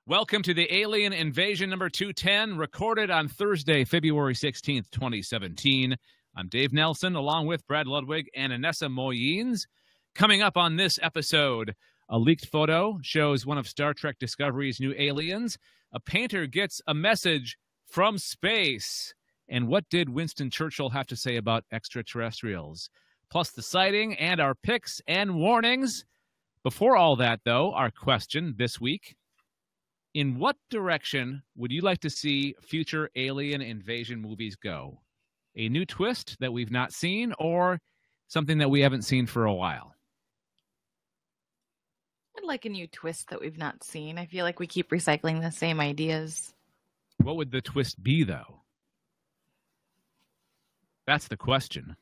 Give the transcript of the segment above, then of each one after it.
Welcome to the Alien Invasion number 210, recorded on Thursday, February 16th, 2017. I'm Dave Nelson, along with Brad Ludwig and Anessa Moyens. Coming up on this episode, a leaked photo shows one of Star Trek Discovery's new aliens. A painter gets a message from space. And what did Winston Churchill have to say about extraterrestrials? Plus the sighting and our picks and warnings. Before all that, though, our question this week: in what direction would you like to see future alien invasion movies go? A new twist that we've not seen, or something that we haven't seen for a while? I'd like a new twist that we've not seen. I feel like we keep recycling the same ideas. What would the twist be, though? That's the question.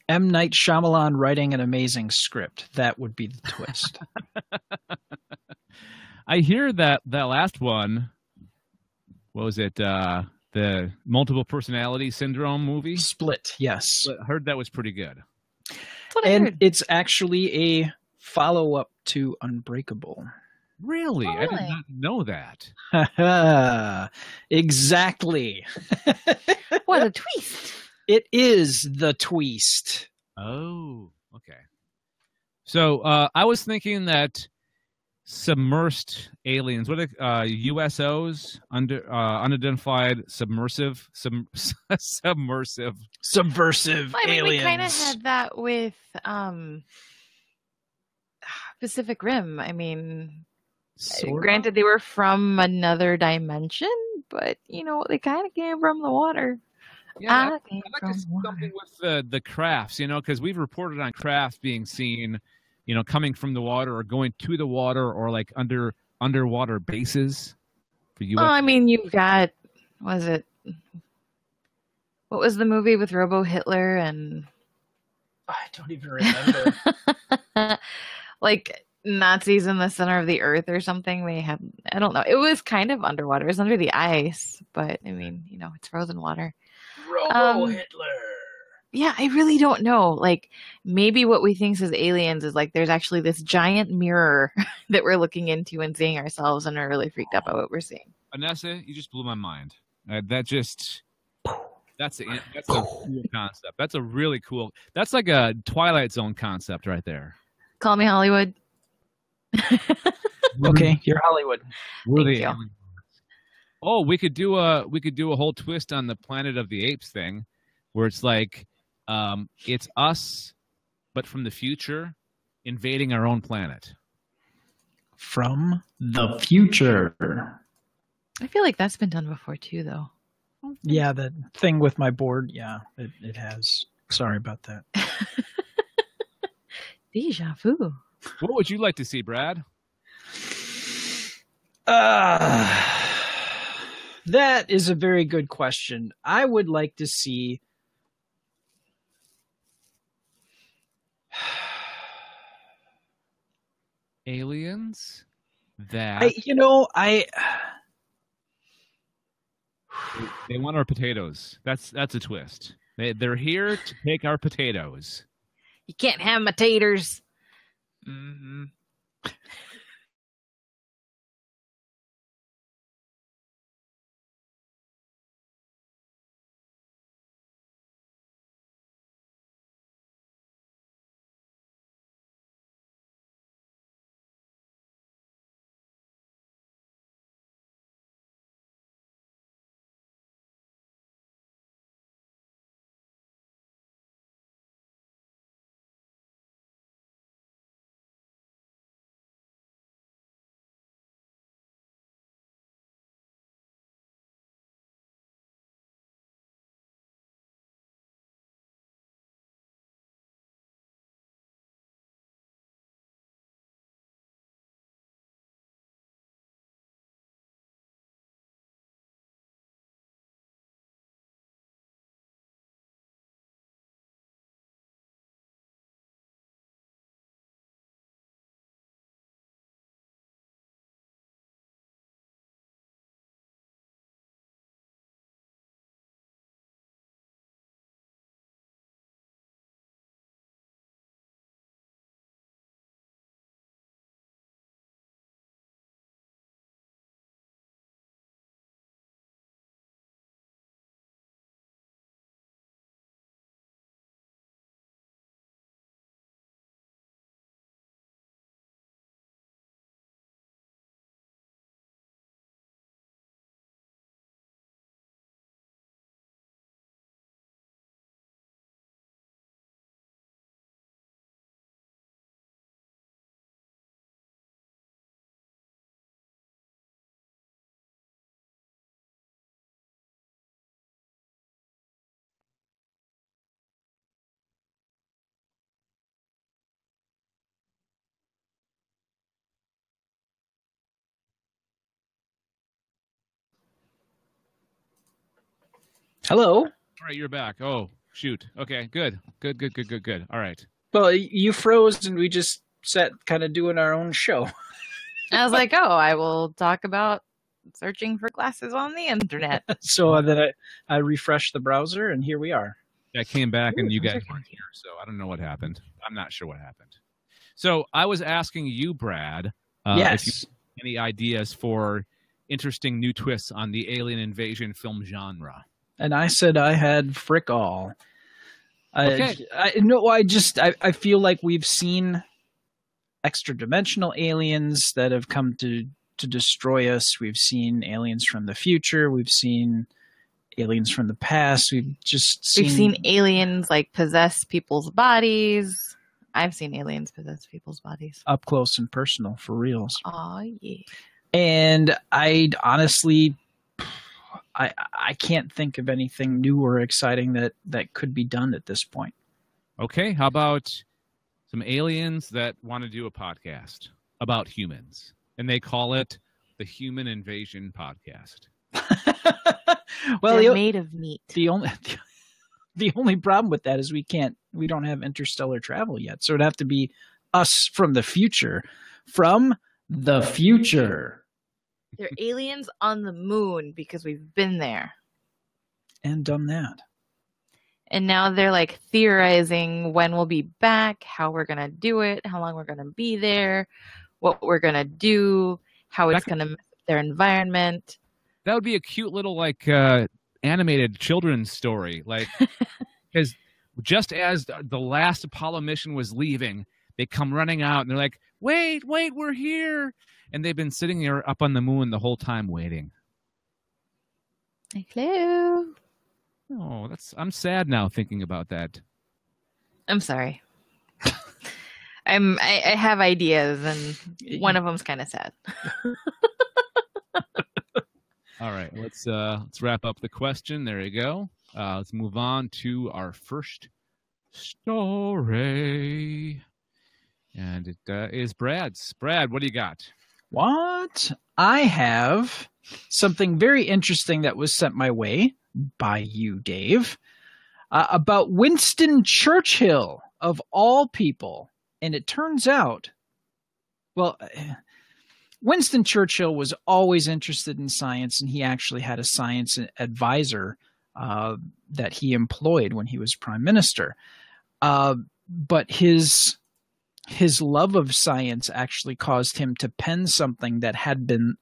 M. Night Shyamalan writing an amazing script. That would be the twist. I hear that last one, what was it, the multiple personality syndrome movie? Split, yes. I heard that was pretty good. And it's actually a follow-up to Unbreakable. Really? I did not know that. Exactly. What a twist. It is the twist. Oh, okay. So I was thinking that submersed aliens, what are USOs, unidentified subversive Subversive I mean, aliens. we kind of had that with Pacific Rim. I mean, granted, they were from another dimension, but, you know, they kind of came from the water. Yeah, I'd like to see something with the crafts, you know, because we've reported on crafts being seen, you know, coming from the water or going to the water, or like underwater bases for you. Oh, I mean, you've got, what was the movie with Robo Hitler and I don't even remember. like Nazis in the center of the earth or something? They have, I don't know. It was kind of underwater. It was under the ice, but I mean, you know, it's frozen water. Robo Hitler. Yeah, I really don't know. Like, maybe what we think as aliens is like there's actually this giant mirror that we're looking into and seeing ourselves, and are really freaked out by what we're seeing. Anessa, you just blew my mind. That's a cool concept. That's a really cool. That's like a Twilight Zone concept right there. Call me Hollywood. Okay, you're Hollywood. Thank you. Oh, we could do a whole twist on the Planet of the Apes thing, where it's like it's us, but from the future, invading our own planet. From the future. I feel like that's been done before too, though. Yeah, the thing with my board, yeah, it has. Sorry about that. Deja vu. What would you like to see, Brad? That is a very good question. I would like to see aliens that they want our potatoes. That's a twist. They're here to take our potatoes. You can't have my taters. Mm-hmm. Hello. All right, you're back. Oh, shoot. Okay, good. Good. All right. Well, you froze and we just sat kind of doing our own show. I was like, oh, I will talk about searching for glasses on the internet. So then I refreshed the browser and here we are. I came back and you guys weren't here, so I don't know what happened. I'm not sure what happened. So I was asking you, Brad, Yes. if you have any ideas for interesting new twists on the alien invasion film genre. And I said I had frick all. Okay. I feel like we've seen extra-dimensional aliens that have come to destroy us. We've seen aliens from the future. We've seen aliens from the past. We've seen aliens like possess people's bodies. I've seen aliens possess people's bodies. Up close and personal, for reals. Oh, yeah. And I honestly, I can't think of anything new or exciting that could be done at this point. Okay, how about some aliens that want to do a podcast about humans, and they call it the Human Invasion Podcast. Well, they're made of meat. The only problem with that is we don't have interstellar travel yet, so it'd have to be us from the future. From the future. They're aliens on the moon because we've been there. And done that. And now they're like theorizing when we'll be back, how we're going to do it, how long we're going to be there, what we're going to do, how it's going to mess up their environment. That would be a cute little like animated children's story. Like, because just as the last Apollo mission was leaving, they come running out and they're like, wait, we're here. And they've been sitting there up on the moon the whole time waiting. Hello. Oh, I'm sad now thinking about that. I'm sorry. I have ideas, and one of them's kind of sad. All right, let's wrap up the question. There you go. Let's move on to our first story, and it is Brad's. Brad, what do you got? What? I have something very interesting that was sent my way by you, Dave, about Winston Churchill, of all people. And it turns out, well, Winston Churchill was always interested in science, and he actually had a science advisor that he employed when he was prime minister. But his love of science actually caused him to pen something that had been,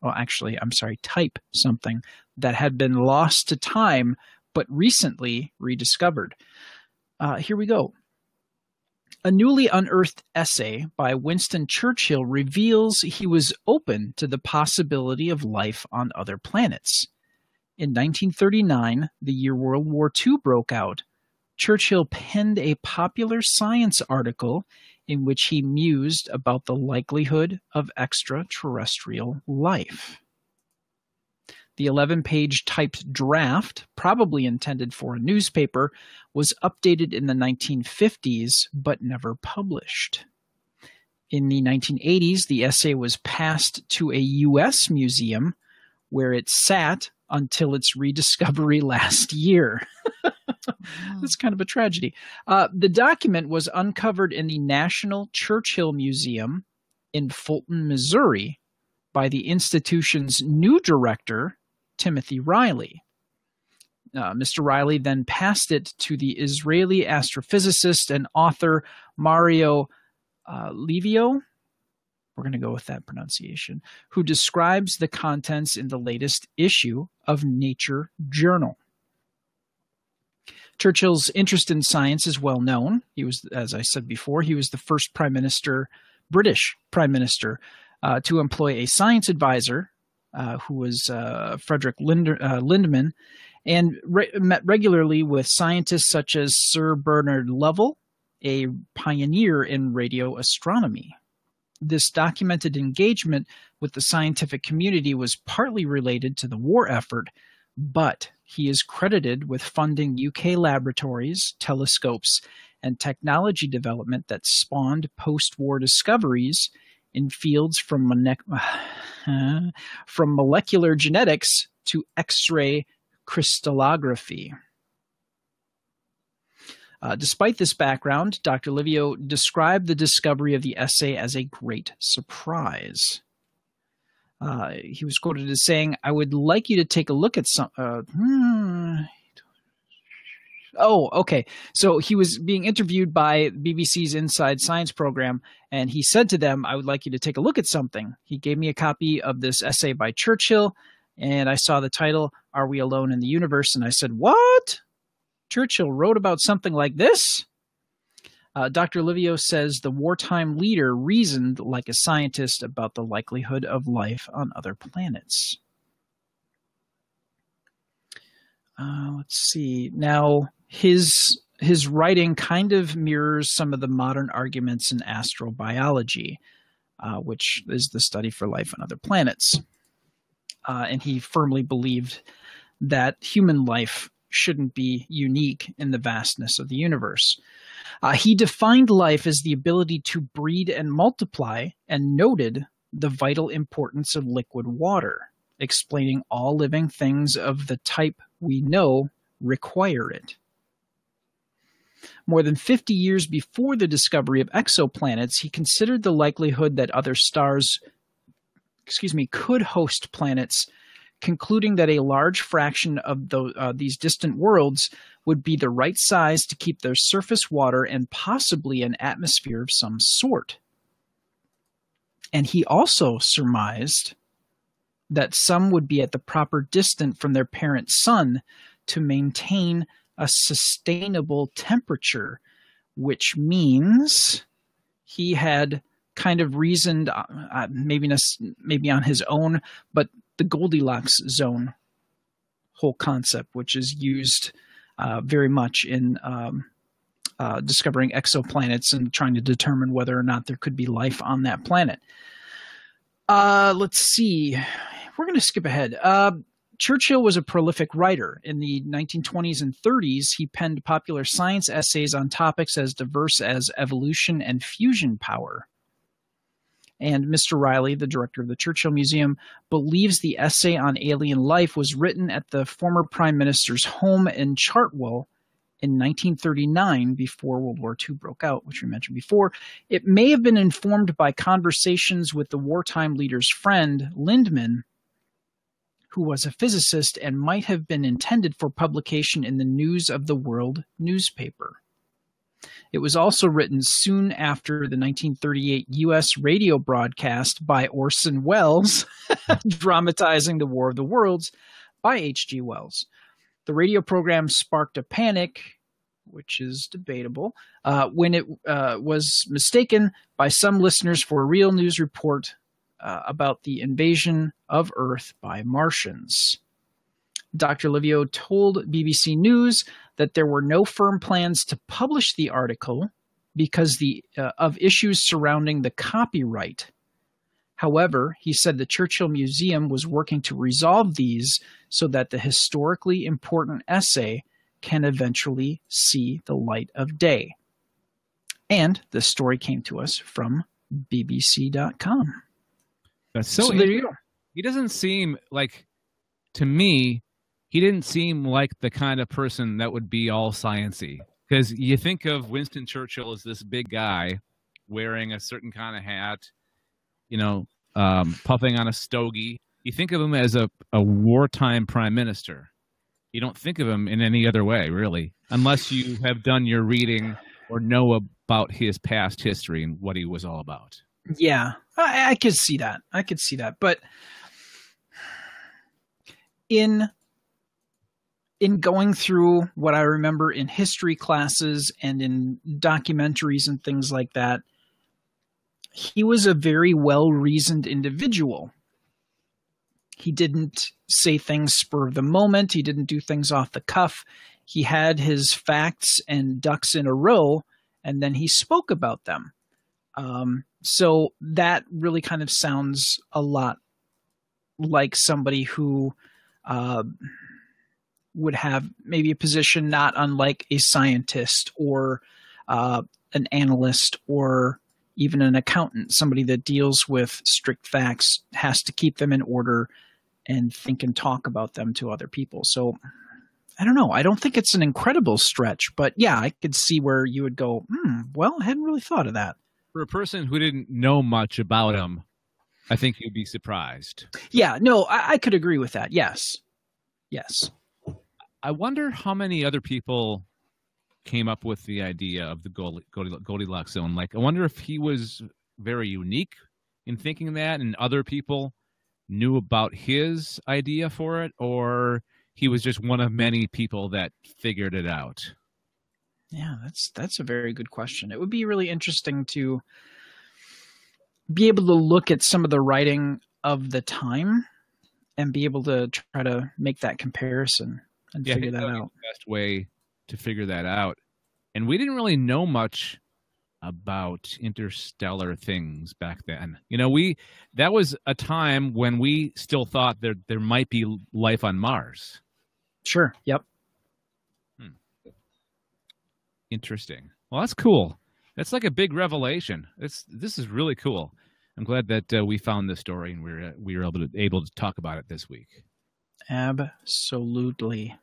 type something that had been lost to time, but recently rediscovered. Here we go. A newly unearthed essay by Winston Churchill reveals he was open to the possibility of life on other planets. In 1939, the year World War II broke out, Churchill penned a popular science article in which he mused about the likelihood of extraterrestrial life. The 11-page typed draft, probably intended for a newspaper, was updated in the 1950s but never published. In the 1980s, the essay was passed to a U.S. museum where it sat until its rediscovery last year. That's kind of a tragedy. The document was uncovered in the National Churchill Museum in Fulton, Missouri, by the institution's new director, Timothy Riley. Mr. Riley then passed it to the Israeli astrophysicist and author Mario Livio, we're going to go with that pronunciation, who describes the contents in the latest issue of Nature Journal. Churchill's interest in science is well known. He was, as I said before, he was the first British prime minister, to employ a science advisor, who was Frederick Lindemann, and met regularly with scientists such as Sir Bernard Lovell, a pioneer in radio astronomy. This documented engagement with the scientific community was partly related to the war effort, but he is credited with funding UK laboratories, telescopes, and technology development that spawned post-war discoveries in fields from molecular genetics to X-ray crystallography. Despite this background, Dr. Livio described the discovery of the essay as a great surprise. He was quoted as saying, "I would like you to take a look at some." Oh, okay. So he was being interviewed by BBC's Inside Science program, and he said to them, "I would like you to take a look at something." He gave me a copy of this essay by Churchill, and I saw the title, "Are We Alone in the Universe?" And I said, "What? Churchill wrote about something like this?" Dr. Livio says the wartime leader reasoned like a scientist about the likelihood of life on other planets. Let's see. Now, his writing kind of mirrors some of the modern arguments in astrobiology, which is the study for life on other planets. And he firmly believed that human life shouldn't be unique in the vastness of the universe. He defined life as the ability to breed and multiply, and noted the vital importance of liquid water, explaining all living things of the type we know require it. More than 50 years before the discovery of exoplanets, he considered the likelihood that other stars could host planets, concluding that a large fraction of these distant worlds would be the right size to keep their surface water and possibly an atmosphere of some sort. And he also surmised that some would be at the proper distance from their parent sun to maintain a sustainable temperature, which means he had kind of reasoned, maybe on his own, but the Goldilocks zone whole concept, which is used very much in discovering exoplanets and trying to determine whether or not there could be life on that planet. Let's see. We're going to skip ahead. Churchill was a prolific writer. In the 1920s and 30s, he penned popular science essays on topics as diverse as evolution and fusion power. And Mr. Riley, the director of the Churchill Museum, believes the essay on alien life was written at the former prime minister's home in Chartwell in 1939, before World War II broke out, which we mentioned before. It may have been informed by conversations with the wartime leader's friend, Lindman, who was a physicist, and might have been intended for publication in the News of the World newspaper. It was also written soon after the 1938 U.S. radio broadcast by Orson Welles, dramatizing the War of the Worlds by H.G. Wells. The radio program sparked a panic, which is debatable, when it was mistaken by some listeners for a real news report about the invasion of Earth by Martians. Dr. Livio told BBC News that there were no firm plans to publish the article because of issues surrounding the copyright. However, he said the Churchill Museum was working to resolve these so that the historically important essay can eventually see the light of day. And the story came to us from BBC.com. That's so there you go. He doesn't seem like, to me, he didn't seem like the kind of person that would be all sciencey. Because you think of Winston Churchill as this big guy wearing a certain kind of hat, puffing on a stogie. You think of him as a wartime prime minister. You don't think of him in any other way, really, unless you have done your reading or know about his past history and what he was all about. Yeah, I could see that. But in going through what I remember in history classes and in documentaries and things like that, he was a very well-reasoned individual. He didn't say things spur of the moment. He didn't do things off the cuff. He had his facts and ducks in a row, and then he spoke about them. So that really kind of sounds a lot like somebody who would have maybe a position not unlike a scientist or an analyst or even an accountant, somebody that deals with strict facts, has to keep them in order and think and talk about them to other people. So I don't know. I don't think it's an incredible stretch, but yeah, I could see where you would go, well, I hadn't really thought of that. For a person who didn't know much about him, I think you'd be surprised. Yeah, no, I could agree with that. Yes. Yes. I wonder how many other people came up with the idea of the Goldilocks zone. Like, I wonder if he was very unique in thinking that and other people knew about his idea for it, or he was just one of many people that figured it out. Yeah, that's a very good question. It would be really interesting to be able to look at some of the writing of the time and be able to try to make that comparison and figure that out. The best way to figure that out. And we didn't really know much about interstellar things back then. You know, that was a time when we still thought there might be life on Mars. Sure. Yep. Interesting. Well, that's cool. That's like a big revelation. This is really cool. I'm glad that we found this story and we were able to talk about it this week. Absolutely.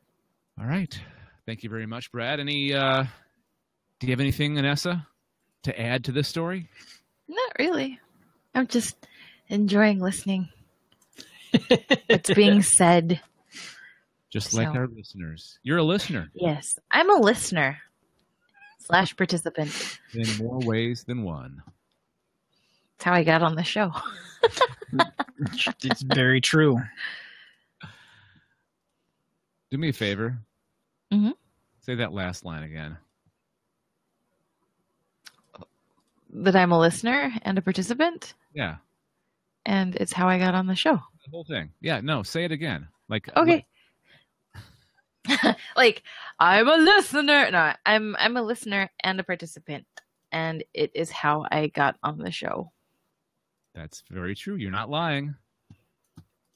All right. Thank you very much, Brad. Do you have anything, Anessa, to add to this story? Not really. I'm just enjoying listening. What's being said. Just like our listeners. You're a listener. Yes, I'm a listener / participant. In more ways than one. That's how I got on the show. It's very true. Do me a favor. Mm-hmm. Say that last line again. That I'm a listener and a participant. Yeah. And it's how I got on the show. The whole thing. Yeah, no, say it again. Like, okay. Like, I'm a listener. No, I'm a listener and a participant. And it is how I got on the show. That's very true. You're not lying.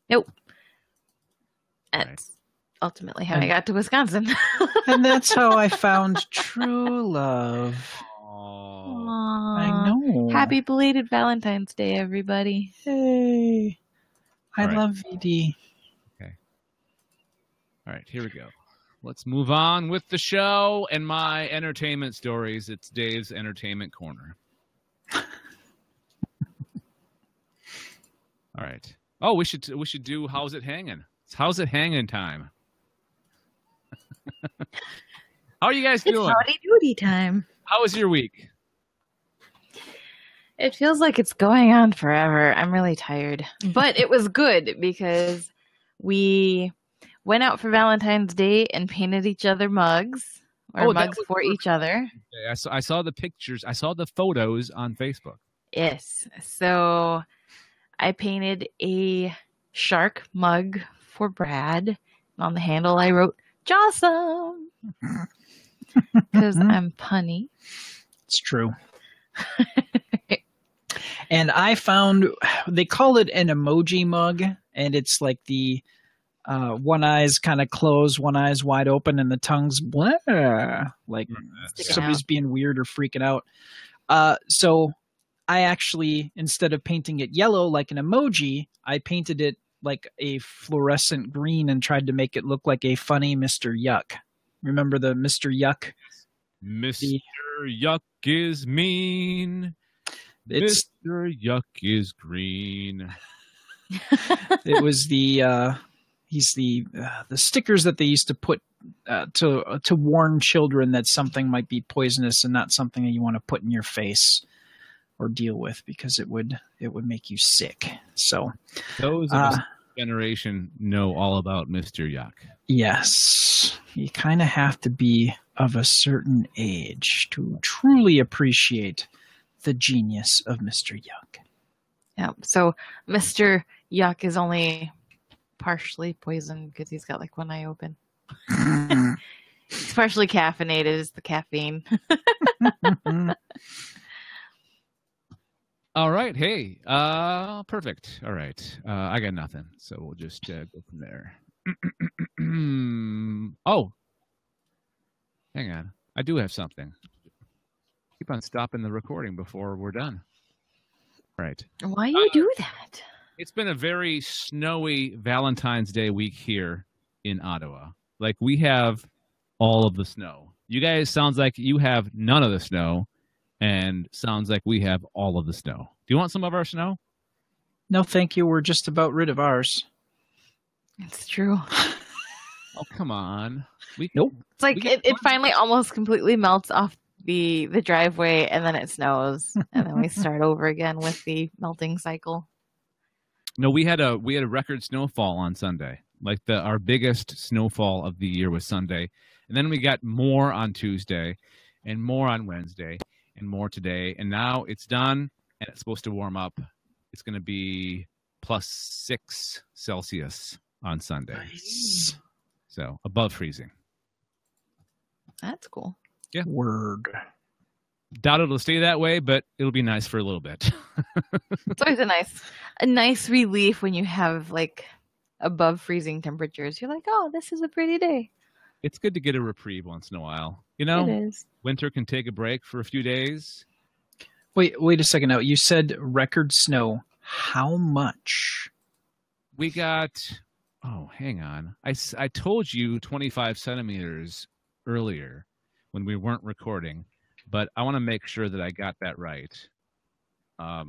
Nope. That's ultimately how I got to Wisconsin. And that's how I found true love. Aww. I know. Happy belated Valentine's Day, everybody. Hey. I Right. love VD. Okay. All right, here we go. Let's move on with the show and my entertainment stories. It's Dave's Entertainment Corner. All right. Oh, we should do How's It Hanging? It's How's It Hanging time. How are you guys doing? It's howdy doody time. How was your week? It feels like it's going on forever. I'm really tired. But it was good because we went out for Valentine's Day and painted each other mugs or mugs for each other. I saw the pictures. I saw the photos on Facebook. Yes. So I painted a shark mug for Brad. And on the handle, I wrote, Jawsome. Because I'm punny. It's true. And I found, they call it an emoji mug, and it's like the one eye's kind of closed, one eye's wide open, and the tongue's blah, like somebody's being weird or freaking out. So I actually, instead of painting it yellow like an emoji, I painted it like a fluorescent green and tried to make it look like a funny Mr. Yuck. Remember the Mr. Yuck? Mr. Yuck is mean. Mr. Yuck is green. It was he's the stickers that they used to put to warn children that something might be poisonous and not something that you want to put in your face or deal with because it would make you sick. So those of us generation know all about Mr. Yuck. Yes, you kind of have to be of a certain age to truly appreciate the genius of Mr. Yuck. Yeah. So Mr. Yuck is only partially poisoned because he's got like one eye open. It's partially caffeinated. It's the caffeine. All right. Hey, perfect. All right. I got nothing. So we'll just go from there. Oh, hang on. I do have something. Keep on stopping the recording before we're done. Right. Why you do that? It's been a very snowy Valentine's Day week here in Ottawa. Like, we have all of the snow. You guys sounds like you have none of the snow, and sounds like we have all of the snow. Do you want some of our snow? No, thank you. We're just about rid of ours. It's true. Oh, come on. Nope. It's like it finally almost completely melts off the driveway, and then it snows, and then we start over again with the melting cycle. No, we had a record snowfall on Sunday. Like our biggest snowfall of the year was Sunday. And then we got more on Tuesday and more on Wednesday and more today. And now it's done and it's supposed to warm up. It's going to be +6 Celsius on Sunday. Nice. So above freezing. That's cool. Yeah. Word. Doubt it'll stay that way, but it'll be nice for a little bit. It's always a nice relief when you have like above freezing temperatures. You're like, oh, this is a pretty day. It's good to get a reprieve once in a while. You know, It is. winter can take a break for a few days. Wait a second now. You said record snow. How much? We got, oh, hang on. I told you 25 centimeters earlier when we weren't recording, but I want to make sure that I got that right. Bear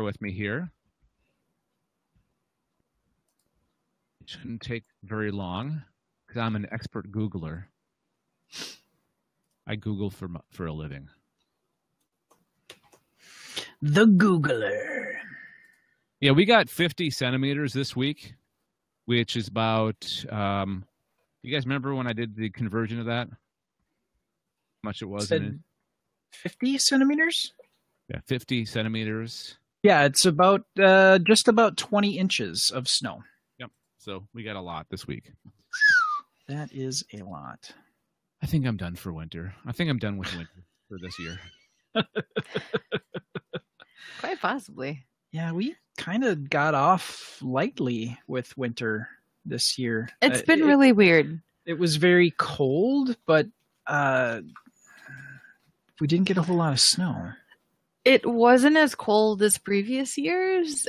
with me here. It shouldn't take very long because I'm an expert Googler. I Google for a living. The Googler. Yeah, we got 50 centimeters this week, which is about, you guys remember when I did the conversion of that? How much it was? Said 50 centimeters? Yeah, 50 centimeters. Yeah, it's about just about 20 inches of snow. Yep. So we got a lot this week. That is a lot. I think I'm done for winter. I think I'm done with winter for this year. Quite possibly. Yeah, we kind of got off lightly with winter this year. It's been really weird. It was very cold, but we didn't get a whole lot of snow. It wasn't as cold as previous years,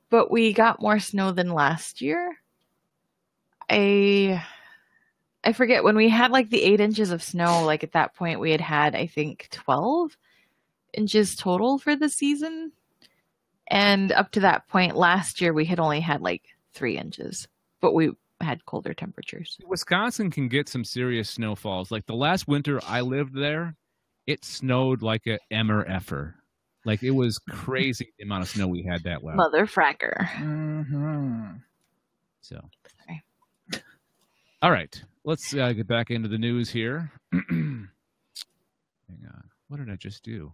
but we got more snow than last year. I forget when we had like the 8 inches of snow, like at that point we had I think 12 inches total for the season. And up to that point last year we had only had like 3 inches, but we had colder temperatures. Wisconsin can get some serious snowfalls. Like the last winter I lived there, it snowed like a MRFer. Like it was crazy the amount of snow we had that last. Mother fracker. Mm-hmm. So, Sorry. All right, let's get back into the news here. Hang on, what did I just do?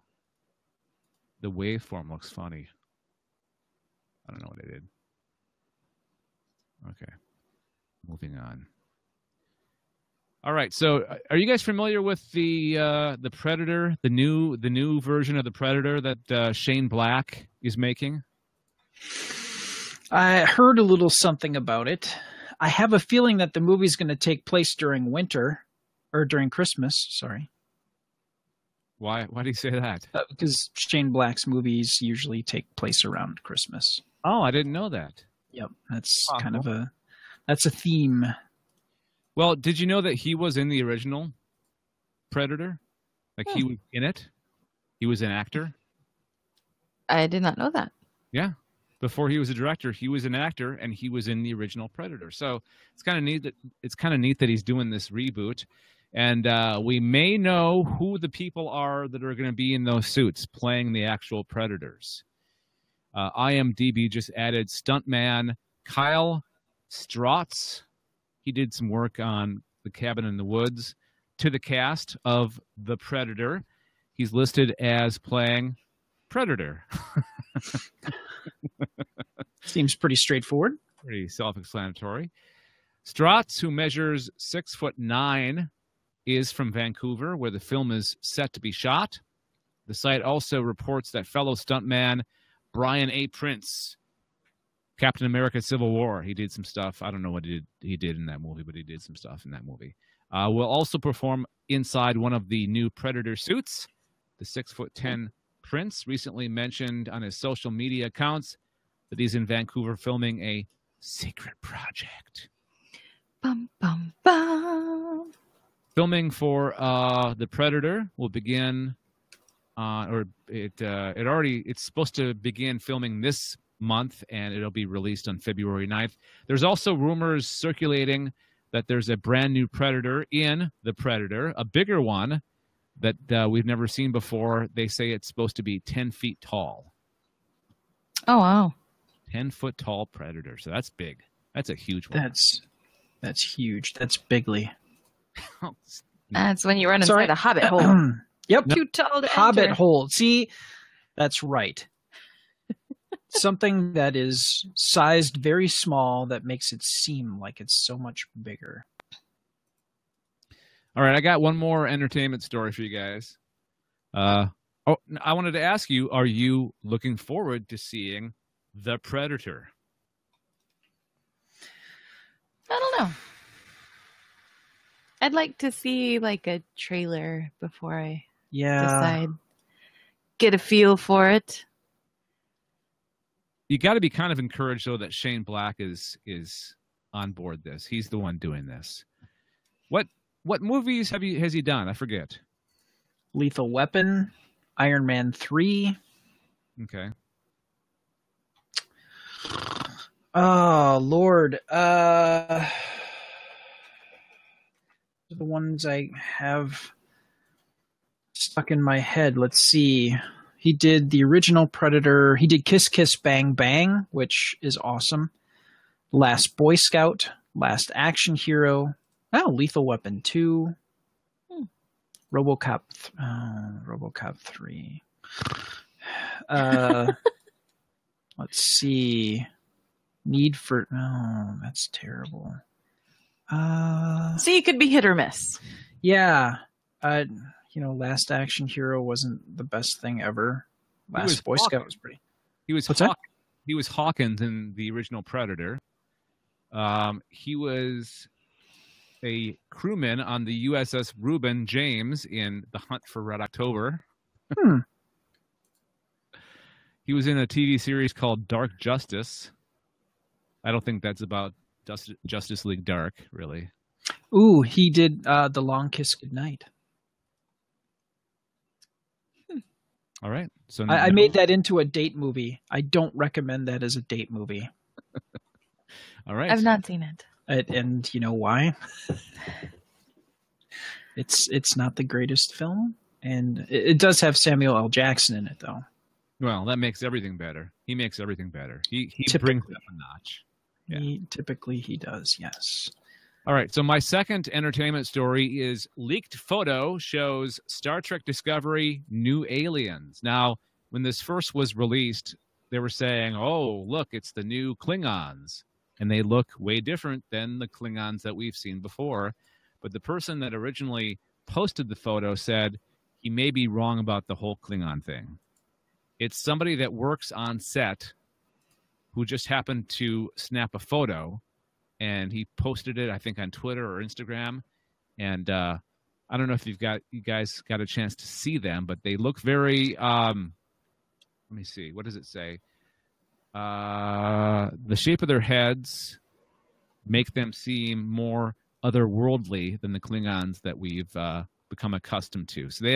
The waveform looks funny. I don't know what I did. Okay, moving on. All right, so are you guys familiar with the Predator, the new version of the Predator that Shane Black is making? I heard a little something about it. I have a feeling that the movie's going to take place during winter, or during Christmas, sorry. Why do you say that? Because Shane Black's movies usually take place around Christmas. Oh, I didn't know that. Yep, that's kind of that's a theme. Well, did you know that he was in the original Predator? Like he was in it? He was an actor? I did not know that. Yeah. Before he was a director, he was an actor and he was in the original Predator. So it's kind of neat that he's doing this reboot. And we may know who the people are that are going to be in those suits playing the actual Predators. IMDb just added stuntman Kyle Strotz. He did some work on The Cabin in the Woods to the cast of The Predator. He's listed as playing Predator. Seems pretty straightforward. Pretty self-explanatory. Strotz, who measures 6'9", is from Vancouver, where the film is set to be shot. The site also reports that fellow stuntman Brian A. Prince, Captain America Civil War, he did some stuff. I don't know what he did in that movie, but he did some stuff in that movie. Will also perform inside one of the new Predator suits. The 6'10" Prince recently mentioned on his social media accounts that he's in Vancouver filming a secret project. Bum, bum, bum. Filming for The Predator will begin, it's supposed to begin filming this month, and it'll be released on February 9th. There's also rumors circulating that there's a brand new Predator in The Predator, a bigger one that we've never seen before. They say it's supposed to be 10 feet tall. Oh, wow. 10-foot tall Predator. So that's big. That's a huge one. That's huge. That's bigly. That's when you run inside a hobbit hole. Yep. Too tall to Hobbit enter. hole. See, that's right. Something that is sized very small that makes it seem like it's so much bigger. All right, I got one more entertainment story for you guys. I wanted to ask you, are you looking forward to seeing The Predator? I don't know. I'd like to see like a trailer before I decide. Get a feel for it. You got to be kind of encouraged, though, that Shane Black is on board this. He's the one doing this. What movies has he done? I forget. Lethal Weapon, Iron Man 3. Okay. Oh, Lord. The ones I have stuck in my head. Let's see. He did the original Predator. He did Kiss Kiss Bang Bang, which is awesome. Last Boy Scout, Last Action Hero. Oh, Lethal Weapon 2. RoboCop 3. Let's see. Need for... Oh, that's terrible. So you could be hit or miss. Yeah. Last Action Hero wasn't the best thing ever. Last Boy Scout was pretty... What's that? He was Hawkins in the original Predator. He was a crewman on the USS Reuben James in The Hunt for Red October. He was in a TV series called Dark Justice. I don't think that's about Justice League Dark, really. Ooh, he did The Long Kiss Goodnight. All right. So I made that into a date movie. I don't recommend that as a date movie. All right. I've not seen it. And you know why? It's not the greatest film, and it does have Samuel L. Jackson in it, though. Well, that makes everything better. He makes everything better. He brings it up a notch. Yeah. Typically he does, yes. All right, so my second entertainment story is leaked photo shows Star Trek Discovery New Aliens. Now, when this first was released, they were saying, oh, look, it's the new Klingons. And they look way different than the Klingons that we've seen before. But the person that originally posted the photo said he may be wrong about the whole Klingon thing. It's somebody that works on set who just happened to snap a photo, and he posted it, I think, on Twitter or Instagram. And I don't know if you guys got a chance to see them, but they look very, let me see, what does it say? The shape of their heads make them seem more otherworldly than the Klingons that we've become accustomed to. So they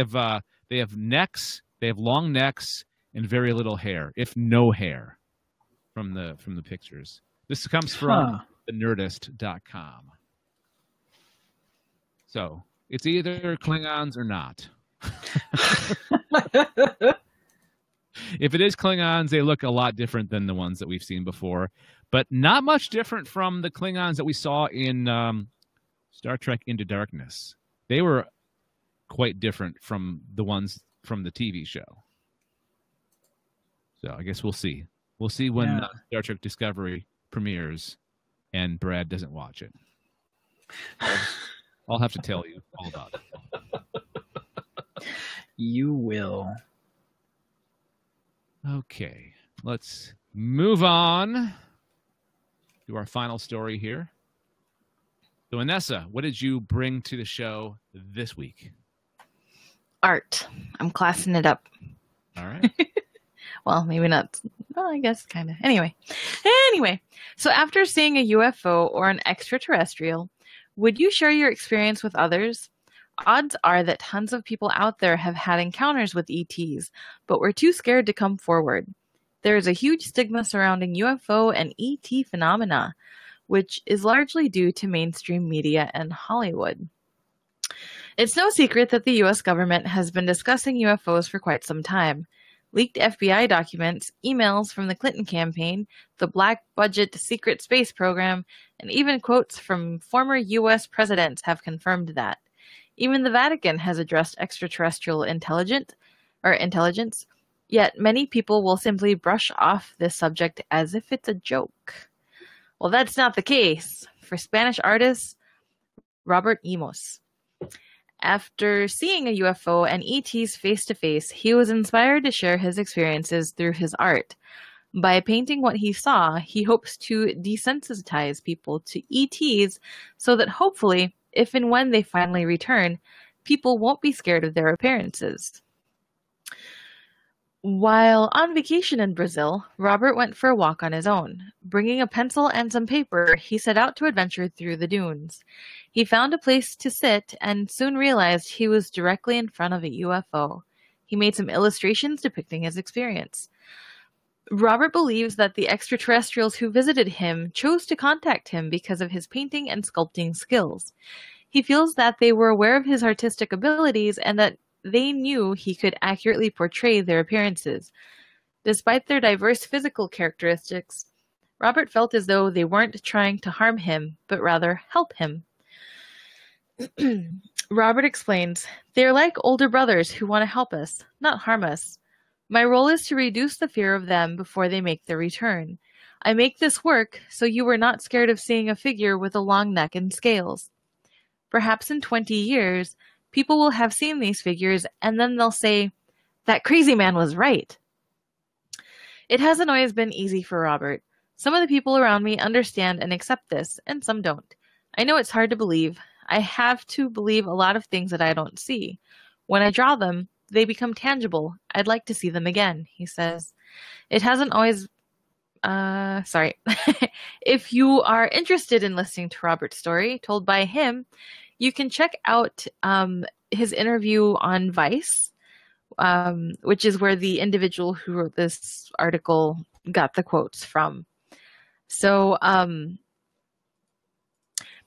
have necks, they have long necks, and very little hair, if no hair, from the pictures. This comes from thenerdist.com. So it's either Klingons or not. If it is Klingons, they look a lot different than the ones that we've seen before, but not much different from the Klingons that we saw in Star Trek Into Darkness. They were quite different from the ones from the TV show. So I guess we'll see. We'll see when Star Trek Discovery premieres and Brad doesn't watch it. I'll have to tell you all about it. You will. Okay, let's move on to our final story here. So, Inessa, what did you bring to the show this week? Art. I'm classing it up. All right. Well, maybe not. Well, I guess kind of. Anyway. So after seeing a UFO or an extraterrestrial, Would you share your experience with others? Odds are that tons of people out there have had encounters with ETs, but were too scared to come forward. There is a huge stigma surrounding UFO and ET phenomena, which is largely due to mainstream media and Hollywood. It's no secret that the US government has been discussing UFOs for quite some time. Leaked FBI documents, emails from the Clinton campaign, the black budget secret space program, and even quotes from former US presidents have confirmed that. Even the Vatican has addressed extraterrestrial intelligence, yet many people will simply brush off this subject as if it's a joke. Well, that's not the case for Spanish artist Robert Emos. After seeing a UFO and ETs face-to-face, he was inspired to share his experiences through his art. By painting what he saw, he hopes to desensitize people to ETs so that hopefully, if and when they finally return, people won't be scared of their appearances. While on vacation in Brazil, Robert went for a walk on his own. Bringing a pencil and some paper, he set out to adventure through the dunes. He found a place to sit and soon realized he was directly in front of a UFO. He made some illustrations depicting his experience. Robert believes that the extraterrestrials who visited him chose to contact him because of his painting and sculpting skills. He feels that they were aware of his artistic abilities and that they knew he could accurately portray their appearances. Despite their diverse physical characteristics, Robert felt as though they weren't trying to harm him, but rather help him. Robert explains, "They're like older brothers who want to help us, not harm us. My role is to reduce the fear of them before they make their return. I make this work so you were not scared of seeing a figure with a long neck and scales. Perhaps in 20 years, people will have seen these figures and then they'll say, 'That crazy man was right.'" It hasn't always been easy for Robert. Some of the people around me understand and accept this, and some don't. I know it's hard to believe. I have to believe a lot of things that I don't see. When I draw them, they become tangible. I'd like to see them again, he says. It hasn't always... If you are interested in listening to Robert's story, told by him, you can check out his interview on Vice, which is where the individual who wrote this article got the quotes from. So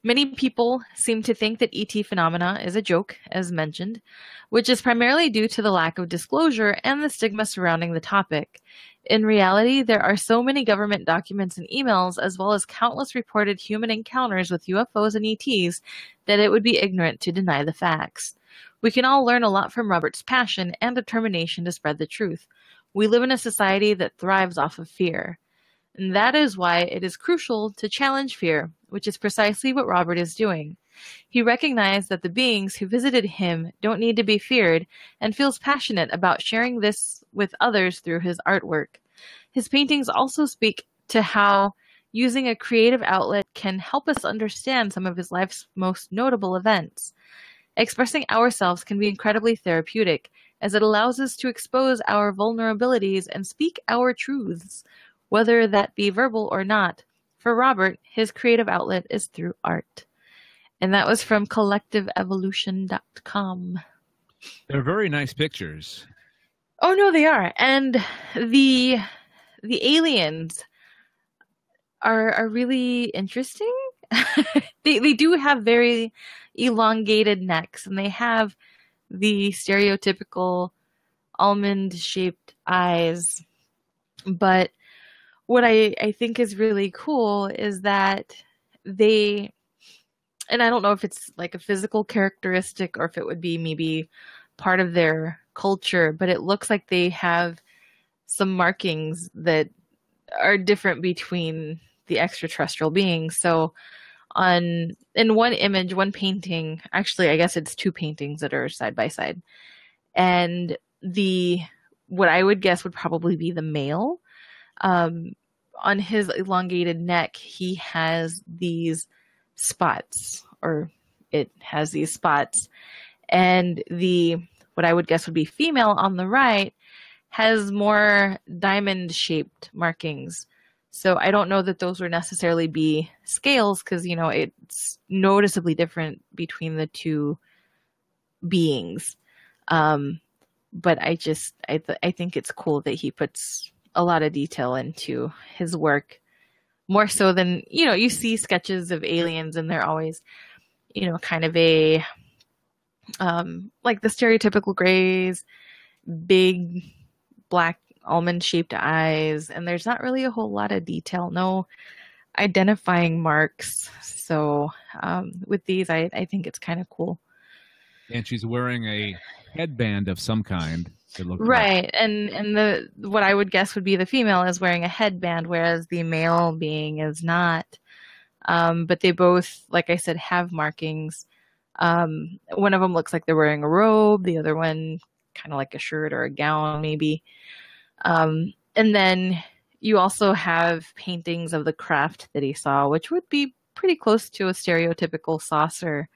many people seem to think that ET phenomena is a joke, as mentioned, which is primarily due to the lack of disclosure and the stigma surrounding the topic. In reality, there are so many government documents and emails, as well as countless reported human encounters with UFOs and ETs, that it would be ignorant to deny the facts. We can all learn a lot from Robert's passion and determination to spread the truth. We live in a society that thrives off of fear. And that is why it is crucial to challenge fear, which is precisely what Robert is doing. He recognized that the beings who visited him don't need to be feared and feels passionate about sharing this with others through his artwork. His paintings also speak to how using a creative outlet can help us understand some of his life's most notable events. Expressing ourselves can be incredibly therapeutic, as it allows us to expose our vulnerabilities and speak our truths, whether that be verbal or not. For Robert, his creative outlet is through art. And that was from collectiveevolution.com. They're very nice pictures. Oh, no, they are. And the aliens are really interesting. They do have very elongated necks, and they have the stereotypical almond-shaped eyes. But what I think is really cool is that they, and I don't know if it's like a physical characteristic or if it would be maybe part of their culture, but it looks like they have some markings that are different between the extraterrestrial beings. So in one image, one painting, actually I guess it's two paintings that are side by side, and what I would guess would probably be the male, on his elongated neck, he has these spots, or it has these spots, and what I would guess would be female on the right has more diamond-shaped markings. So I don't know that those would necessarily be scales because, you know, it's noticeably different between the two beings. But I think it's cool that he puts a lot of detail into his work, more so than, you know, you see sketches of aliens and they're always, you know, kind of a, like the stereotypical grays, big black almond shaped eyes, and there's not really a whole lot of detail, no identifying marks. So with these, I think it's kind of cool. And she's wearing a headband of some kind. Right, like. And the what I would guess would be the female is wearing a headband, whereas the male being is not. But they both, like I said, have markings. One of them looks like they're wearing a robe. The other one kind of like a shirt or a gown, maybe. And then you also have paintings of the craft that he saw, which would be pretty close to a stereotypical saucer,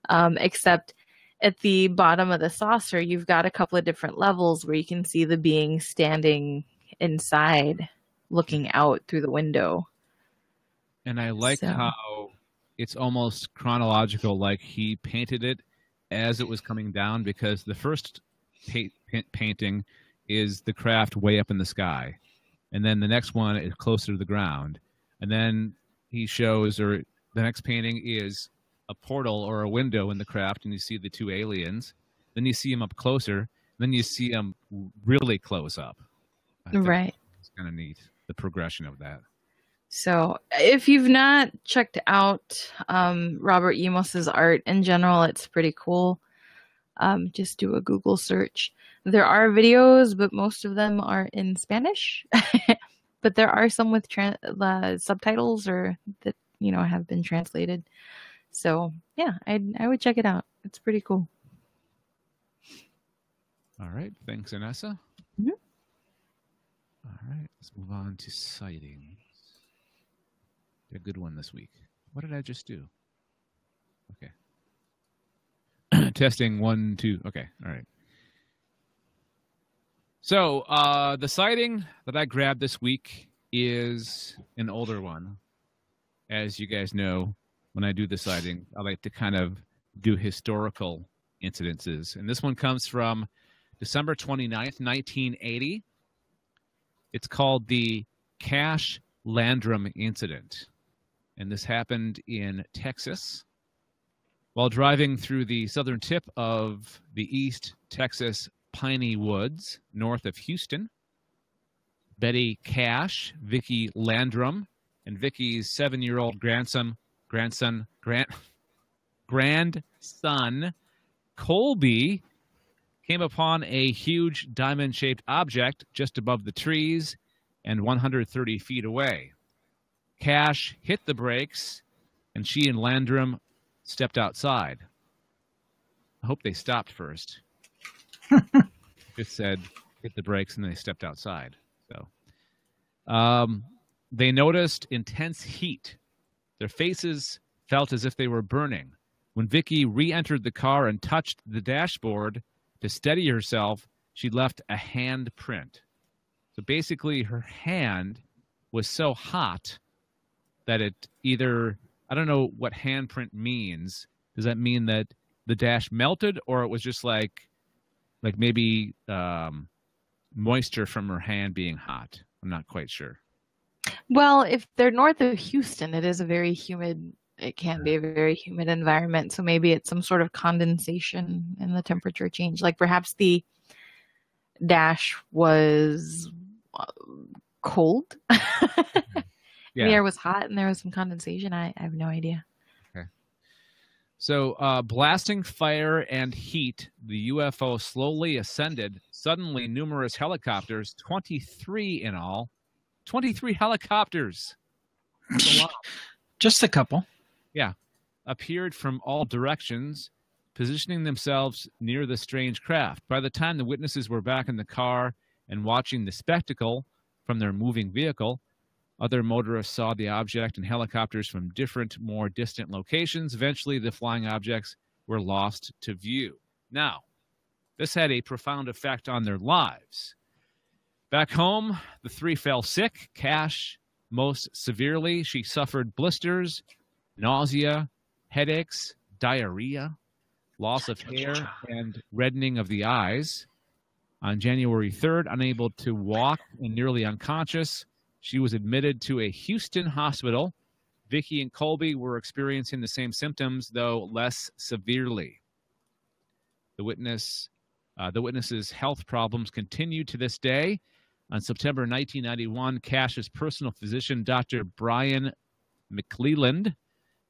except at the bottom of the saucer, you've got a couple of different levels where you can see the being standing inside, looking out through the window. And I like how it's almost chronological, like he painted it as it was coming down, because the first painting is the craft way up in the sky. And then the next one is closer to the ground. And then he shows, or the next painting is a portal or a window in the craft, and you see the two aliens. Then you see them up closer. Then you see them really close up. Right. It's kind of neat, the progression of that. So if you've not checked out Robert Yimos's art in general, it's pretty cool. Just do a Google search. There are videos, but most of them are in Spanish. But there are some with subtitles or that, you know, have been translated. So yeah, I would check it out. It's pretty cool. All right. Thanks, Inessa. Mm-hmm. All right. Let's move on to sightings. A good one this week. What did I just do? Okay. Testing 1, 2. Okay. All right. So the sighting that I grabbed this week is an older one. As you guys know, when I do the sighting, I like to kind of do historical incidences. And this one comes from December 29th, 1980. It's called the Ash-Landrum incident. And this happened in Texas. While driving through the southern tip of the East Texas piney woods, north of Houston, Betty Cash, Vicki Landrum, and Vicki's 7-year-old grandson, Colby, came upon a huge diamond-shaped object just above the trees and 130 feet away. Cash hit the brakes, and she and Landrum stepped outside. I hope they stopped first. It said hit the brakes, and they stepped outside. So, they noticed intense heat. Their faces felt as if they were burning. When Vicki re-entered the car and touched the dashboard to steady herself, she left a hand print. So basically, her hand was so hot that it either, I don't know what handprint means. Does that mean that the dash melted, or it was just like maybe moisture from her hand being hot? I'm not quite sure. Well, if they're north of Houston, it is a very humid, it can be a very humid environment. So maybe it's some sort of condensation in the temperature change. Like perhaps the dash was cold. Yeah. The air was hot and there was some condensation. I have no idea. Okay. So blasting fire and heat, the UFO slowly ascended. Suddenly, numerous helicopters, 23 in all, 23 helicopters. That's a lot. Just a couple. Yeah. Appeared from all directions, positioning themselves near the strange craft. By the time the witnesses were back in the car and watching the spectacle from their moving vehicle, other motorists saw the object and helicopters from different, more distant locations. Eventually, the flying objects were lost to view. Now, this had a profound effect on their lives. Back home, the three fell sick. Cash Most severely, she suffered blisters, nausea, headaches, diarrhea, loss of hair, and reddening of the eyes. On January 3rd, unable to walk and nearly unconscious, she was admitted to a Houston hospital. Vicky and Colby were experiencing the same symptoms, though less severely. The witness's health problems continue to this day. On September 1991, Cash's personal physician, Dr. Brian McClelland,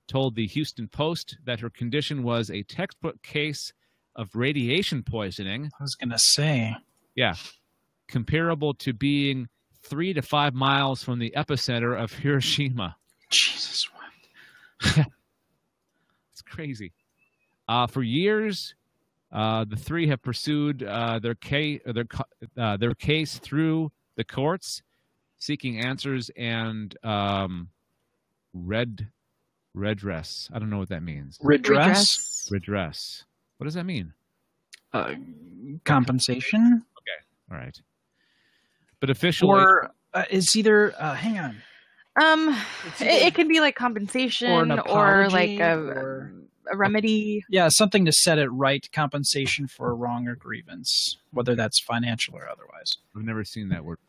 told the Houston Post that her condition was a textbook case of radiation poisoning. I was going to say. Yeah. Comparable to being 3 to 5 miles from the epicenter of Hiroshima. Jesus, what? It's crazy. For years, the three have pursued their case through the courts, seeking answers and redress. I don't know what that means. Redress? Redress. What does that mean? Compensation? Okay. All right. But officially... Or it's either... hang on. It can be like compensation or like a remedy. Yeah, something to set it right. Compensation for a wrong or grievance, whether that's financial or otherwise. I've never seen that word.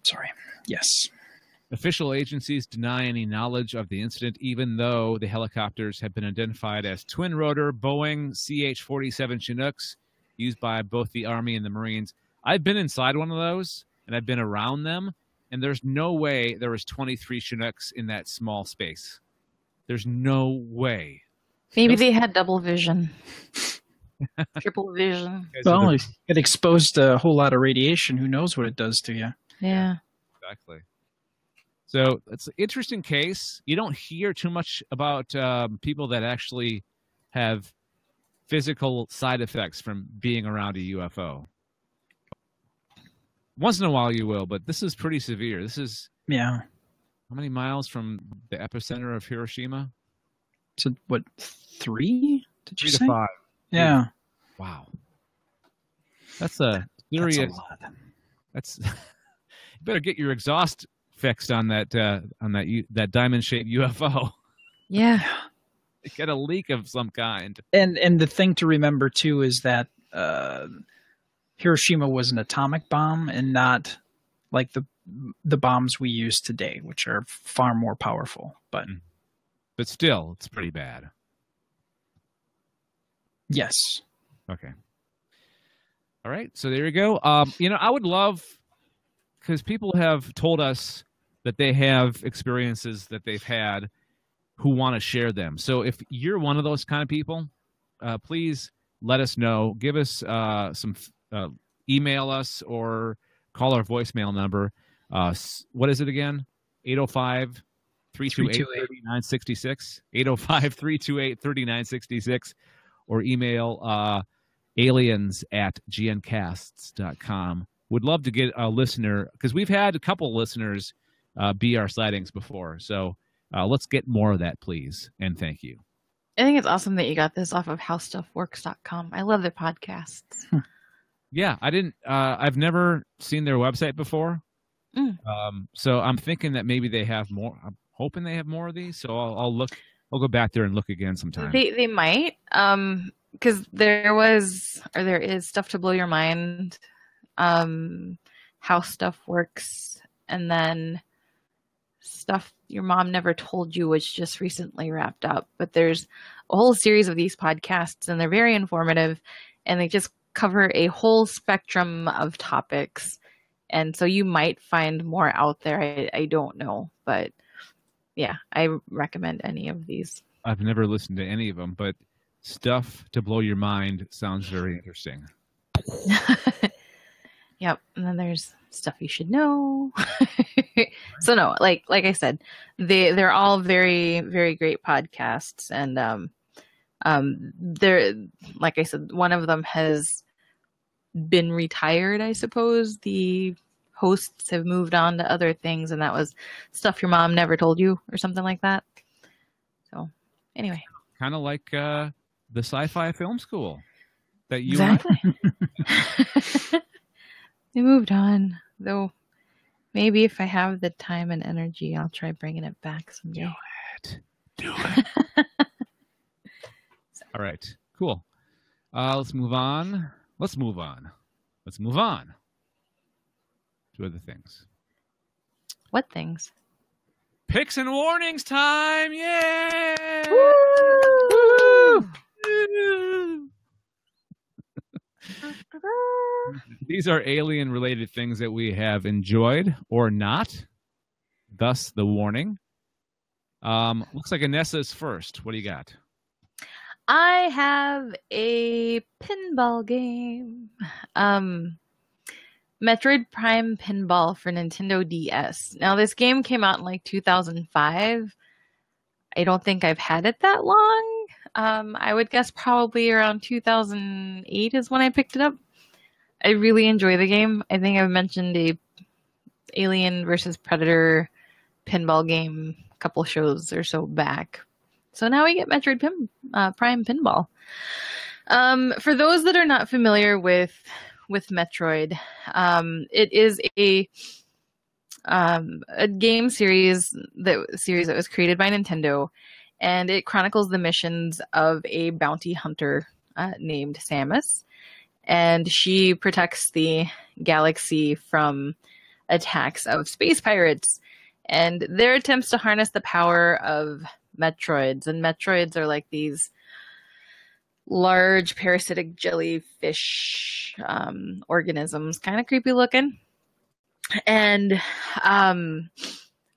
Sorry. Yes. Official agencies deny any knowledge of the incident, even though the helicopters have been identified as twin-rotor Boeing CH-47 Chinooks used by both the Army and the Marines. I've been inside one of those, and I've been around them, and there's no way there was 23 Chinooks in that small space. There's no way. Maybe they had double vision. Triple vision. Well, you get exposed to a whole lot of radiation. Who knows what it does to you? Yeah. Exactly. So it's an interesting case. You don't hear too much about people that actually have physical side effects from being around a UFO. Once in a while you will, but this is pretty severe. This is... Yeah. How many miles from the epicenter of Hiroshima? So what, 3? Did you say? 3 to 5. Yeah. Wow. That's a serious... That's a lot. That's... You better get your exhaust fixed on that diamond-shaped UFO. Yeah. Get a leak of some kind. And the thing to remember too is that Hiroshima was an atomic bomb and not like the bombs we use today, which are far more powerful. But still, it's pretty bad. Yes. Okay. All right. So there you go. I would love, because people have told us that they have experiences that they've had who want to share them. So if you're one of those kind of people, please let us know. Give us email us or call our voicemail number. What is it again? 805-328-3966. 805-328-3966. Or email aliens@gncasts.com. Would love to get a listener, because we've had a couple listeners be our sightings before. So let's get more of that, please. And thank you. I think it's awesome that you got this off of howstuffworks.com. I love their podcasts. Yeah, I've never seen their website before. So I'm thinking that maybe they have more. I'm hoping they have more of these. So I'll look. I'll go back there and look again sometime. They might, because there is Stuff to Blow Your Mind, How Stuff Works, and then Stuff Your Mom Never Told You, which just recently wrapped up. But there's a whole series of these podcasts, and they're very informative, and they just cover a whole spectrum of topics. And so you might find more out there. I don't know, but yeah, I recommend any of these. I've never listened to any of them, but Stuff to Blow Your Mind sounds very interesting. Yep. And then there's Stuff You Should Know. So no, like I said, they're all very, very great podcasts. And they're, like I said, one of them has been retired, I suppose. The hosts have moved on to other things, and that was Stuff Your Mom Never Told You or something like that. So anyway, kind of like the sci-fi film school that you exactly. They moved on, though. Maybe if I have the time and energy, I'll try bringing it back someday. Do it. All right. Cool. Let's move on. Let's move on to other things. What things? Picks and warnings time. Yay! Woo! These are alien-related things that we have enjoyed or not. Thus, the warning. Looks like Anessa's first. What do you got? I have a pinball game. Metroid Prime Pinball for Nintendo DS. Now, this game came out in like 2005. I don't think I've had it that long. I would guess probably around 2008 is when I picked it up. I really enjoy the game. I think I've mentioned a Alien versus Predator pinball game a couple shows or so back. So now we get Metroid Prime Pinball. For those that are not familiar with Metroid, it is a game series that was created by Nintendo, and it chronicles the missions of a bounty hunter named Samus, and she protects the galaxy from attacks of space pirates and their attempts to harness the power of Metroids. And Metroids are like these large parasitic jellyfish organisms, kind of creepy looking. And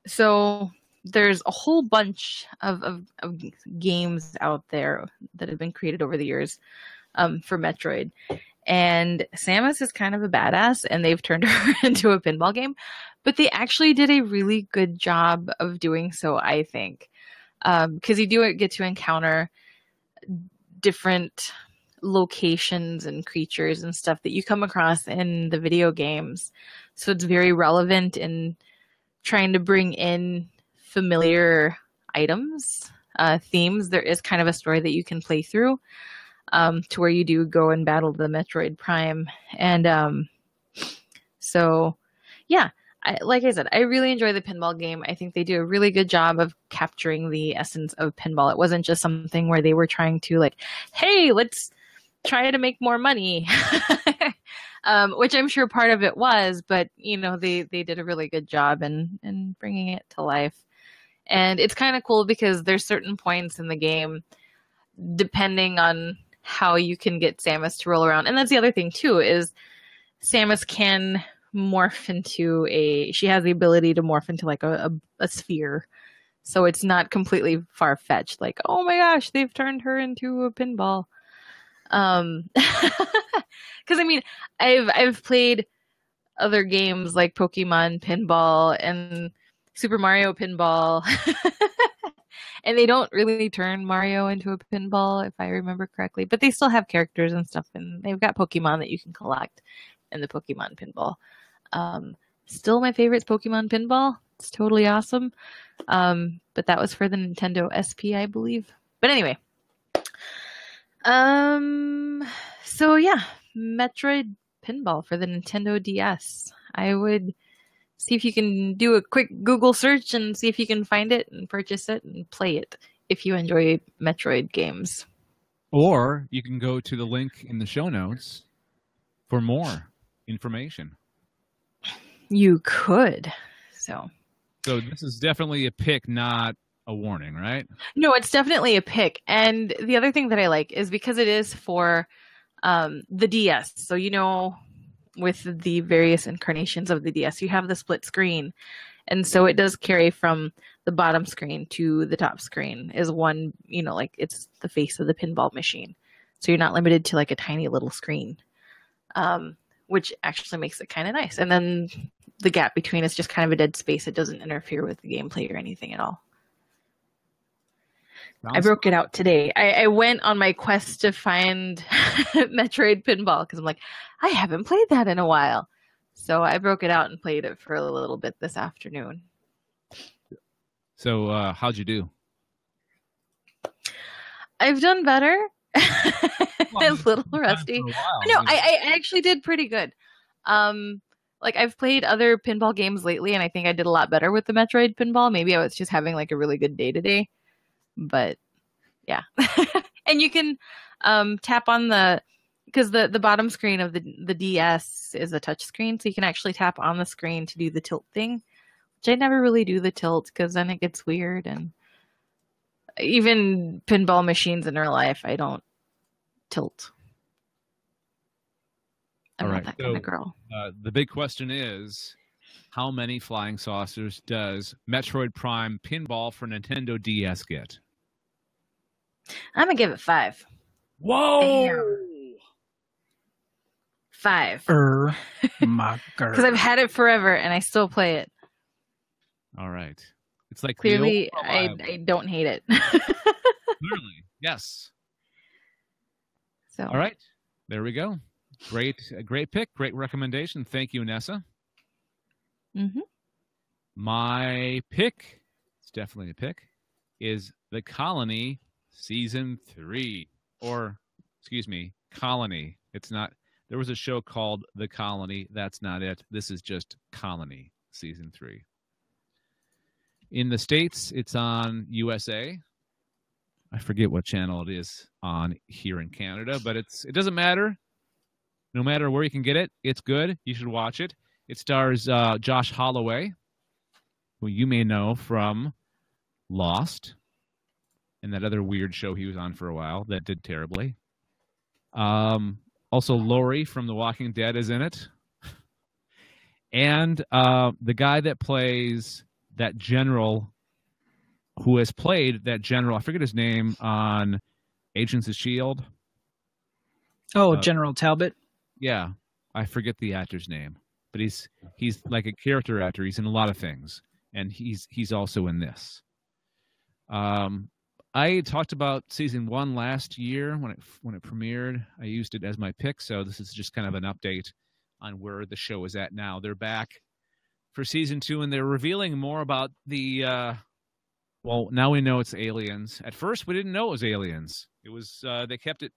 so there's a whole bunch of games out there that have been created over the years for Metroid. And Samus is kind of a badass, and they've turned her into a pinball game. But they actually did a really good job of doing so, I think. Because you do get to encounter different locations and creatures and stuff that you come across in the video games. So it's very relevant in trying to bring in familiar items, themes. There is kind of a story that you can play through to where you do go and battle the Metroid Prime. And so, yeah. Like I said, I really enjoy the pinball game. I think they do a really good job of capturing the essence of pinball. It wasn't just something where they were trying to like, hey, let's try to make more money, which I'm sure part of it was, but you know, they did a really good job in bringing it to life. And it's kind of cool because there's certain points in the game, depending on how you can get Samus to roll around. And that's the other thing too, is Samus can morph into she has the ability to morph into like a sphere. So it's not completely far-fetched, like, oh my gosh, they've turned her into a pinball. Because I mean, I've played other games like Pokemon Pinball and Super Mario Pinball, and they don't really turn Mario into a pinball, if I remember correctly, but they still have characters and stuff, and they've got Pokemon that you can collect in the Pokemon Pinball. Still my favorite is Pokemon Pinball. It's totally awesome. But that was for the Nintendo SP, I believe. But anyway. So yeah, Metroid Pinball for the Nintendo DS. I would see if you can do a quick Google search and see if you can find it and purchase it and play it if you enjoy Metroid games. Or you can go to the link in the show notes for more information. You could. So this is definitely a pick, not a warning, right? No, it's definitely a pick. And the other thing that I like is because it is for the DS. So, you know, with the various incarnations of the DS, you have the split screen. And so it does carry from the bottom screen to the top screen is one, you know, like it's the face of the pinball machine. So you're not limited to like a tiny little screen, which actually makes it kind of nice. And then the gap between is just kind of a dead space. It doesn't interfere with the gameplay or anything at all. I broke it out today. I went on my quest to find Metroid Pinball because I'm like, I haven't played that in a while. So I broke it out and played it for a little bit this afternoon. So how'd you do? I've done better. A little rusty. No, I actually did pretty good. like I've played other pinball games lately, and I think I did a lot better with the Metroid pinball. Maybe I was just having like a really good day today, but yeah. And you can tap on because the bottom screen of the DS is a touch screen, so you can actually tap on the screen to do the tilt thing, which I never really do the tilt because then it gets weird. And even pinball machines in real life, I don't tilt. I'm not that kind of girl. The big question is, how many flying saucers does Metroid Prime Pinball for Nintendo DS get? I'm going to give it 5. Whoa! Damn. 5. My girl. Because I've had it forever and I still play it. All right. It's like clearly I don't hate it. Clearly, yes. So. All right. There we go. Great pick. Great recommendation. Thank you, Nessa. Mm-hmm. My pick, it's definitely a pick, is The Colony Season 3. Or, excuse me, Colony. It's not, there was a show called The Colony. That's not it. This is just Colony Season 3. In the States, it's on USA. I forget what channel it is on here in Canada, but it doesn't matter. No matter where you can get it, it's good. You should watch it. It stars Josh Holloway, who you may know from Lost and that other weird show he was on for a while that did terribly. Also, Laurie from The Walking Dead is in it. And the guy that plays that general, who has played that general, I forget his name, on Agents of S.H.I.E.L.D. Oh, General Talbot? Yeah, I forget the actor's name, but he's like a character actor. He's in a lot of things, and he's also in this. I talked about season 1 last year when it premiered. I used it as my pick, so this is just kind of an update on where the show is at now. They're back for season 2, and they're revealing more about the. Well, now we know it's aliens. At first, we didn't know it was aliens. It was they kept it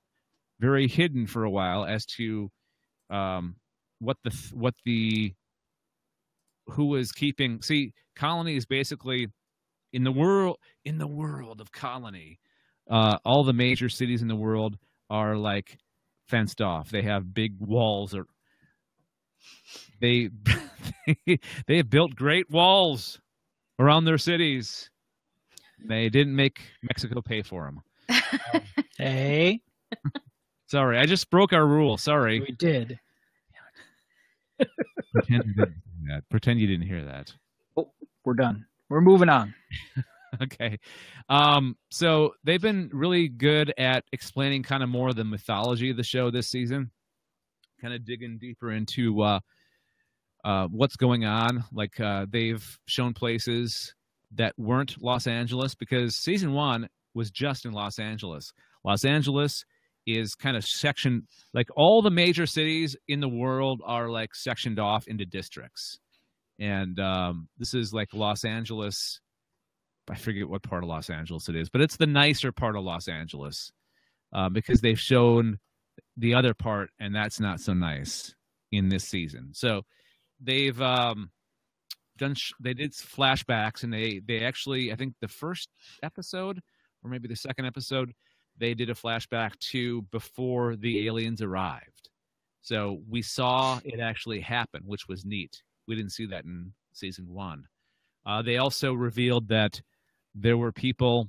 very hidden for a while as to who was keeping. See, Colony is basically in the world of Colony. All the major cities in the world are like fenced off. They have big walls, or they have built great walls around their cities. They didn't make Mexico pay for them. Hey. Sorry, I just broke our rule. Sorry. We did. Pretend you didn't hear that. Oh, we're done. We're moving on. Okay. So they've been really good at explaining kind of more of the mythology of the show this season, kind of digging deeper into what's going on. Like they've shown places that weren't Los Angeles, because season 1 was just in Los Angeles. Los Angeles is kind of sectioned, like all the major cities in the world are like sectioned off into districts. And this is like Los Angeles. I forget what part of Los Angeles it is, but it's the nicer part of Los Angeles because they've shown the other part, and that's not so nice in this season. So they've they did flashbacks, and they actually, I think the first episode or maybe the second episode, they did a flashback to before the aliens arrived. So we saw it actually happen, which was neat. We didn't see that in season 1. They also revealed that there were people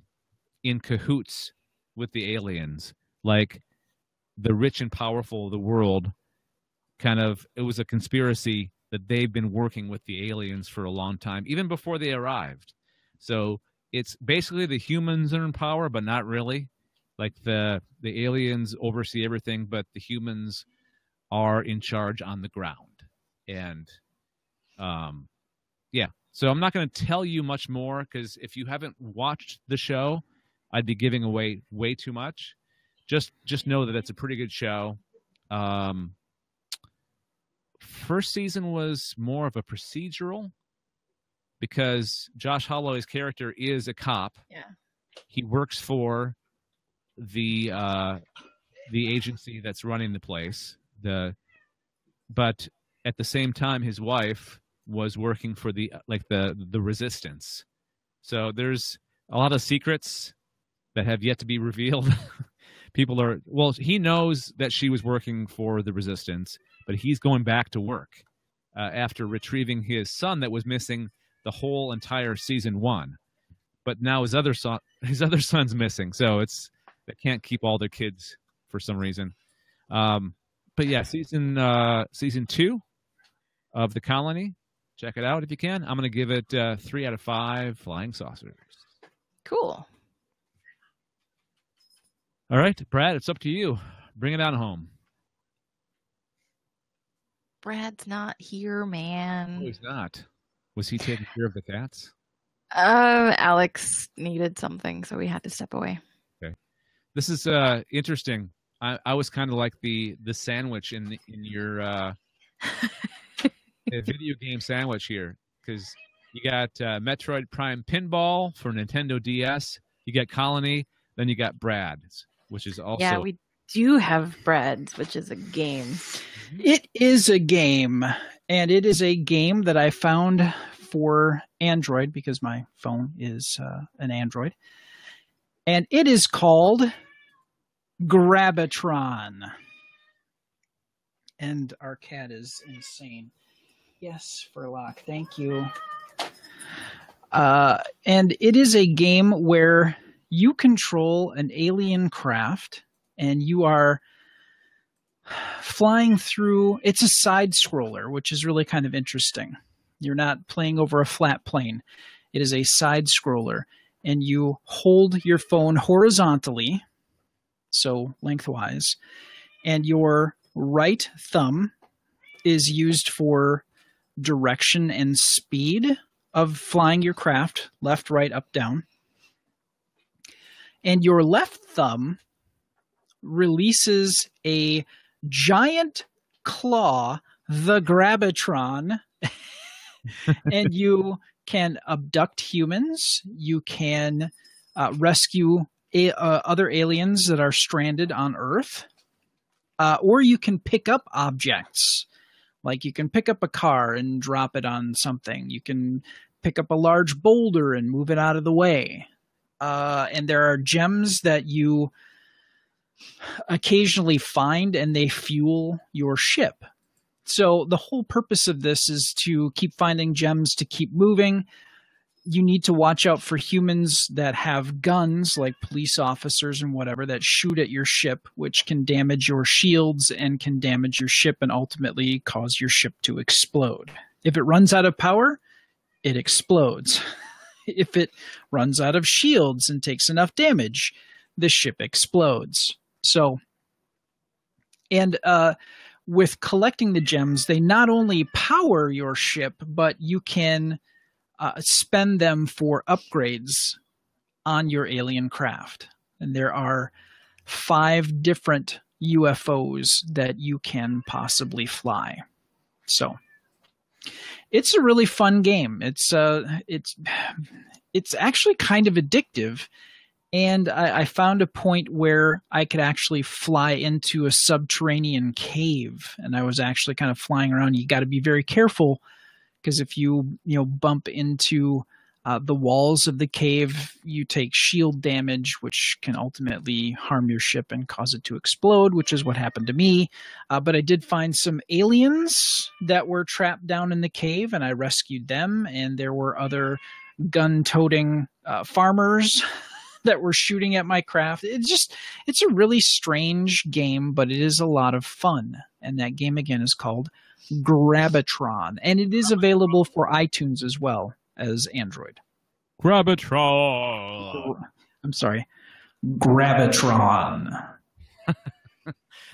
in cahoots with the aliens, like the rich and powerful of the world. Kind of, it was a conspiracy that they've been working with the aliens for a long time, even before they arrived. So it's basically the humans are in power, but not really. Like the aliens oversee everything, but the humans are in charge on the ground. And yeah, so I'm not going to tell you much more, because if you haven't watched the show, I'd be giving away way too much. Just know that it's a pretty good show. First season was more of a procedural, because Josh Holloway's character is a cop. Yeah. He works for the agency that's running the place. But at the same time, his wife was working for the resistance. So there's a lot of secrets that have yet to be revealed. He knows that she was working for the resistance, but he's going back to work after retrieving his son that was missing the whole entire season 1. But now his other son's missing, so they can't keep all their kids for some reason. But yeah, season 2 of The Colony. Check it out if you can. I'm going to give it 3 out of 5 flying saucers. Cool. All right, Brad, it's up to you. Bring it on home. Brad's not here, man. No, he's not. Was he taking care of the cats? Alex needed something, so we had to step away. Okay. This is interesting. I was kind of like the sandwich in your video game sandwich here, because you got Metroid Prime Pinball for Nintendo DS, you got Colony, then you got Brad, which is also... Yeah, we do have Brad's, which is a game. It is a game, and it is a game that I found for Android, because my phone is an Android, and it is called Grabitron. And our cat is insane. Yes, Furlock, thank you. And it is a game where you control an alien craft, and you are flying through. It's a side scroller, which is really kind of interesting. You're not playing over a flat plane. It is a side scroller, and you hold your phone horizontally, so lengthwise, and your right thumb is used for direction and speed of flying your craft, left, right, up, down. And your left thumb releases a giant claw, the Grabitron, and you can abduct humans. You can rescue other aliens that are stranded on Earth, or you can pick up objects. Like you can pick up a car and drop it on something. You can pick up a large boulder and move it out of the way. And there are gems that you occasionally find, and they fuel your ship. So the whole purpose of this is to keep finding gems to keep moving. You need to watch out for humans that have guns, like police officers and whatever, that shoot at your ship, which can damage your shields and can damage your ship and ultimately cause your ship to explode. If it runs out of power, it explodes. If it runs out of shields and takes enough damage, the ship explodes. So, and with collecting the gems, they not only power your ship, but you can spend them for upgrades on your alien craft. And there are 5 different UFOs that you can possibly fly. So it's a really fun game. It's actually kind of addictive. And I found a point where I could actually fly into a subterranean cave, and I was actually kind of flying around. You got to be very careful, because if you bump into the walls of the cave, you take shield damage, which can ultimately harm your ship and cause it to explode, which is what happened to me. But I did find some aliens that were trapped down in the cave, and I rescued them. And there were other gun-toting farmers that were shooting at my craft. It's a really strange game, but it is a lot of fun. And that game, again, is called Grabitron, and it is available for iTunes as well as Android. Grabitron. I'm sorry. Grabitron.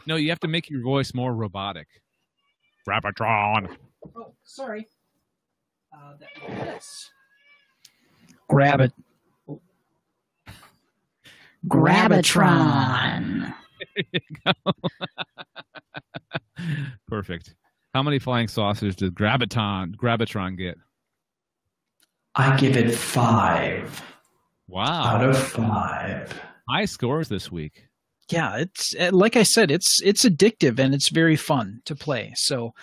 No, you have to make your voice more robotic. Grabitron. Oh, sorry. Yes. Grab it. Grabitron. There you go. Perfect. How many flying saucers did Grabitron get? I give it 5. Wow. Out of 5. High scores this week. Yeah, it's like I said, it's addictive and it's very fun to play. So,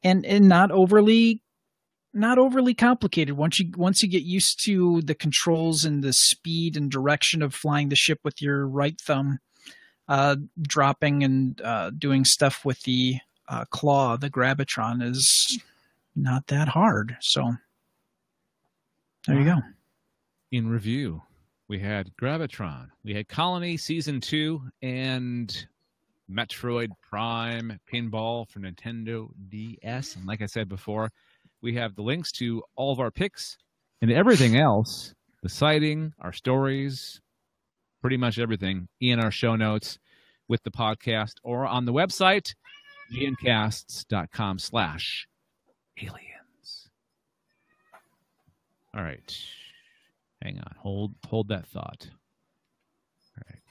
and not overly complicated. Once you get used to the controls and the speed and direction of flying the ship with your right thumb, dropping and doing stuff with the claw, the gravitron, is not that hard. So there you go. In review, we had Gravitron, we had Colony Season 2, and Metroid Prime Pinball for Nintendo DS. And like I said before, we have the links to all of our picks and everything else, the sighting, our stories, pretty much everything in our show notes with the podcast or on the website, gncasts.com/aliens. All right. Hang on. Hold that thought. All right.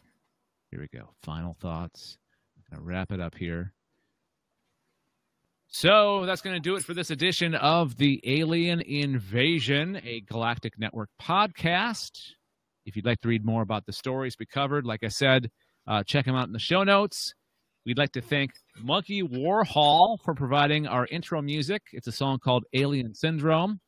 Here we go. Final thoughts. I'm going to wrap it up here. So that's going to do it for this edition of the Alien Invasion, a Galactic Network podcast. If you'd like to read more about the stories we covered, like I said, check them out in the show notes. We'd like to thank Monkey Warhol for providing our intro music. It's a song called Alien Syndrome.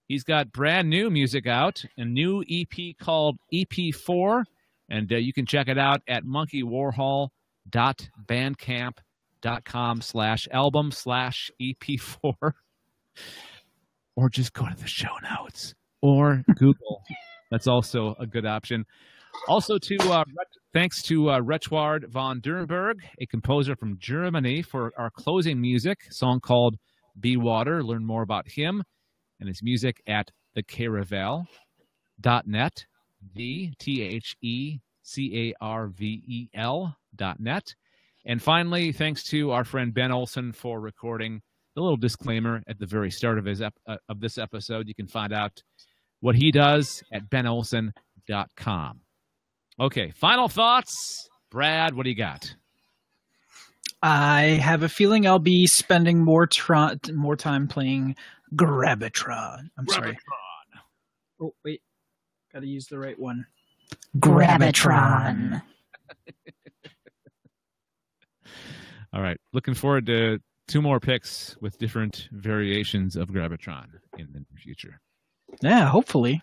He's got brand new music out, a new EP called EP4, and you can check it out at monkeywarhol.bandcamp.com/album/EP4, or just go to the show notes or Google. That's also a good option. Also, thanks to Retward von Dürrenberg, a composer from Germany, for our closing music, a song called Be Water. Learn more about him and his music at thecaravel.net, TheCarvel.net. And finally, thanks to our friend Ben Olson for recording the little disclaimer at the very start of this episode. You can find out what he does at benolson.com. Okay, final thoughts. Brad, what do you got? I have a feeling I'll be spending more time playing Gravitron. Sorry. Oh, wait. Got to use the right one. Gravitron. All right. Looking forward to 2 more picks with different variations of Gravitron in the future. Yeah, hopefully.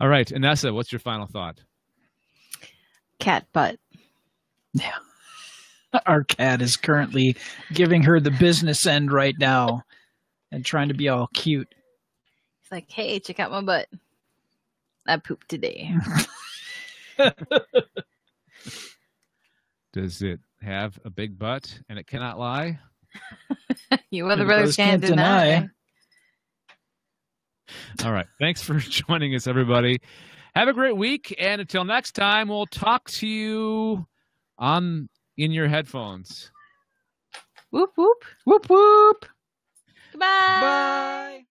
All right. Anessa, what's your final thought? Cat butt. Yeah. Our cat is currently giving her the business end right now and trying to be all cute. It's like, hey, check out my butt. I pooped today. Does it have a big butt and it cannot lie? You other brothers can't deny. All right. Thanks for joining us, everybody. Have a great week. And until next time, we'll talk to you in your headphones. Whoop, whoop. Whoop, whoop. Goodbye. Bye.